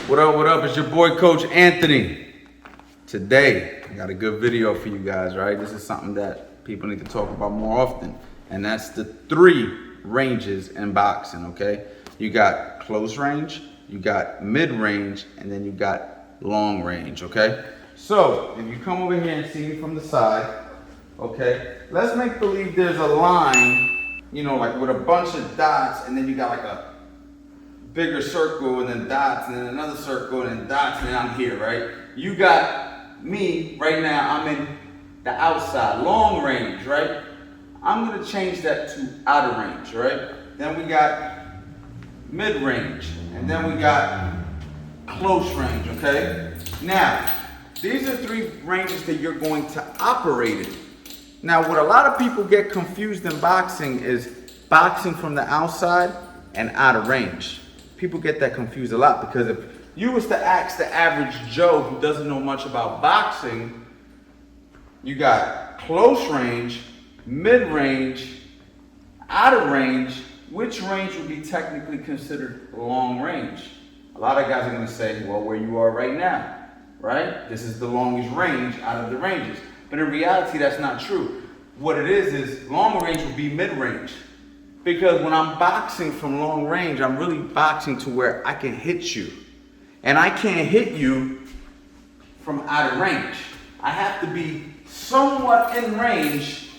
What up, what up? It's your boy, Coach Anthony. Today, I got a good video for you guys, right? This is something that people need to talk about more often, and that's the 3 ranges in boxing, okay? You got close range, you got mid-range, and then you got long range, okay? So, if you come over here and see me from the side, okay, let's make believe there's a line, you know, like with a bunch of dots, and then you got like a bigger circle, and then dots, and then another circle, and then dots, and then I'm here, right? You got me right now, I'm in the outside, long range, right? I'm gonna change that to outer range, right? Then we got mid-range, and then we got close range, okay? Now, these are 3 ranges that you're going to operate in. Now, what a lot of people get confused in boxing is boxing from the outside and out of range. People get that confused a lot because if you was to ask the average Joe who doesn't know much about boxing, you got close range, mid-range, out of range, which range would be technically considered long range? A lot of guys are gonna say, well, where you are right now, right? This is the longest range out of the ranges. But in reality, that's not true. What it is long range would be mid-range. Because when I'm boxing from long range, I'm really boxing to where I can hit you. And I can't hit you from out of range. I have to be somewhat in range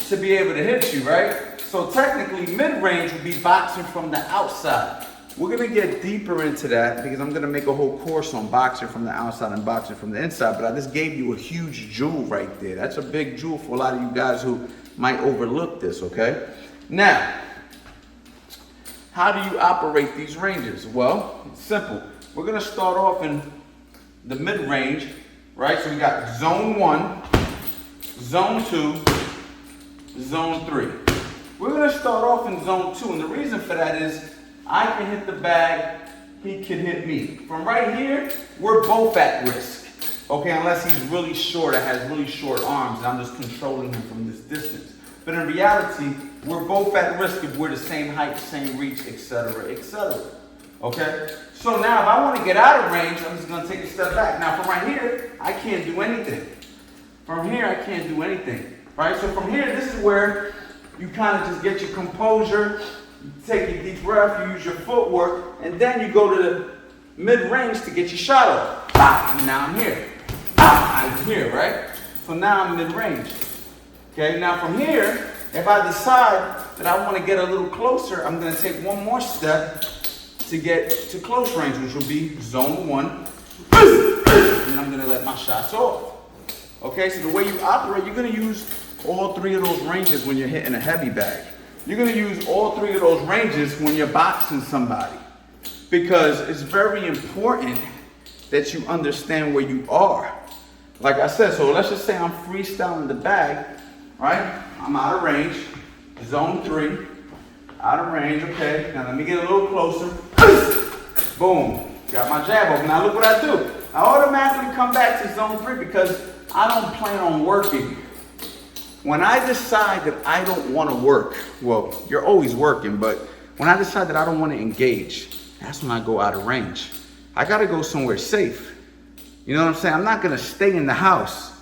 to be able to hit you, right? So technically, mid-range would be boxing from the outside. We're gonna get deeper into that because I'm gonna make a whole course on boxing from the outside and boxing from the inside, but I just gave you a huge jewel right there. That's a big jewel for a lot of you guys who might overlook this, okay? Now, how do you operate these ranges? Well, it's simple. We're gonna start off in the mid-range, right? So we got zone 1, zone 2, zone 3. We're gonna start off in zone 2, and the reason for that is I can hit the bag, he can hit me. From right here, we're both at risk, okay? Unless he's really short or has really short arms, and I'm just controlling him from this distance. But in reality, we're both at risk if we're the same height, same reach, etc., etc., okay? So now if I want to get out of range, I'm just gonna take a step back. Now from right here, I can't do anything. From here, I can't do anything, right? So from here, this is where you kind of just get your composure, you take a deep breath, you use your footwork, and then you go to the mid-range to get your shot off. Ah, now I'm here. Ah, I'm here, right? So now I'm mid-range. Okay, now from here, if I decide that I want to get a little closer, I'm going to take one more step to get to close range, which will be zone 1. And I'm going to let my shots off. Okay, so the way you operate, you're going to use all 3 of those ranges when you're hitting a heavy bag. You're going to use all 3 of those ranges when you're boxing somebody. Because it's very important that you understand where you are. Like I said, so let's just say I'm freestyling the bag, right? I'm out of range, zone 3, out of range, okay. Now let me get a little closer. Boom, got my jab off. Now look what I do. I automatically come back to zone 3 because I don't plan on working. When I decide that I don't want to work, well, you're always working, but when I decide that I don't want to engage, that's when I go out of range. I got to go somewhere safe. You know what I'm saying? I'm not going to stay in the house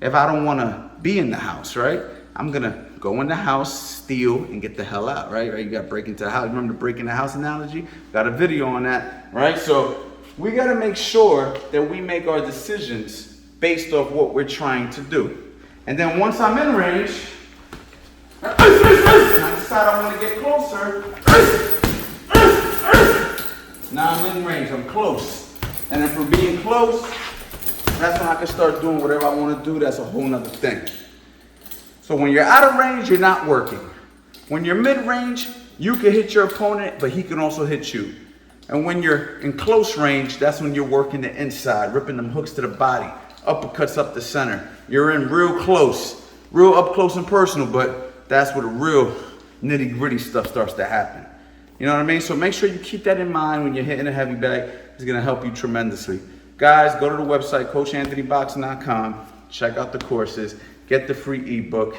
if I don't want to be in the house, right? I'm going to go in the house, steal, and get the hell out, right? You got to break into the house. Remember the break in the house analogy? Got a video on that, right? So we got to make sure that we make our decisions based off what we're trying to do. And then once I'm in range, and I decide I want to get closer, now I'm in range, I'm close. And then from being close, that's when I can start doing whatever I want to do. That's a whole nother thing. So when you're out of range, you're not working. When you're mid-range, you can hit your opponent, but he can also hit you. And when you're in close range, that's when you're working the inside, ripping them hooks to the body, uppercuts up the center. You're in real close, real up close and personal, but that's where the real nitty-gritty stuff starts to happen. You know what I mean? So make sure you keep that in mind when you're hitting a heavy bag. It's gonna help you tremendously. Guys, go to the website, coachanthonyboxing.com. Check out the courses, get the free ebook,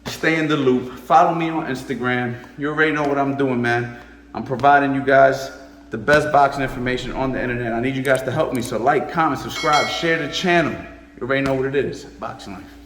stay in the loop, follow me on Instagram. You already know what I'm doing, man. I'm providing you guys the best boxing information on the internet. I need you guys to help me. So like, comment, subscribe, share the channel. You already know what it is. Boxing Life.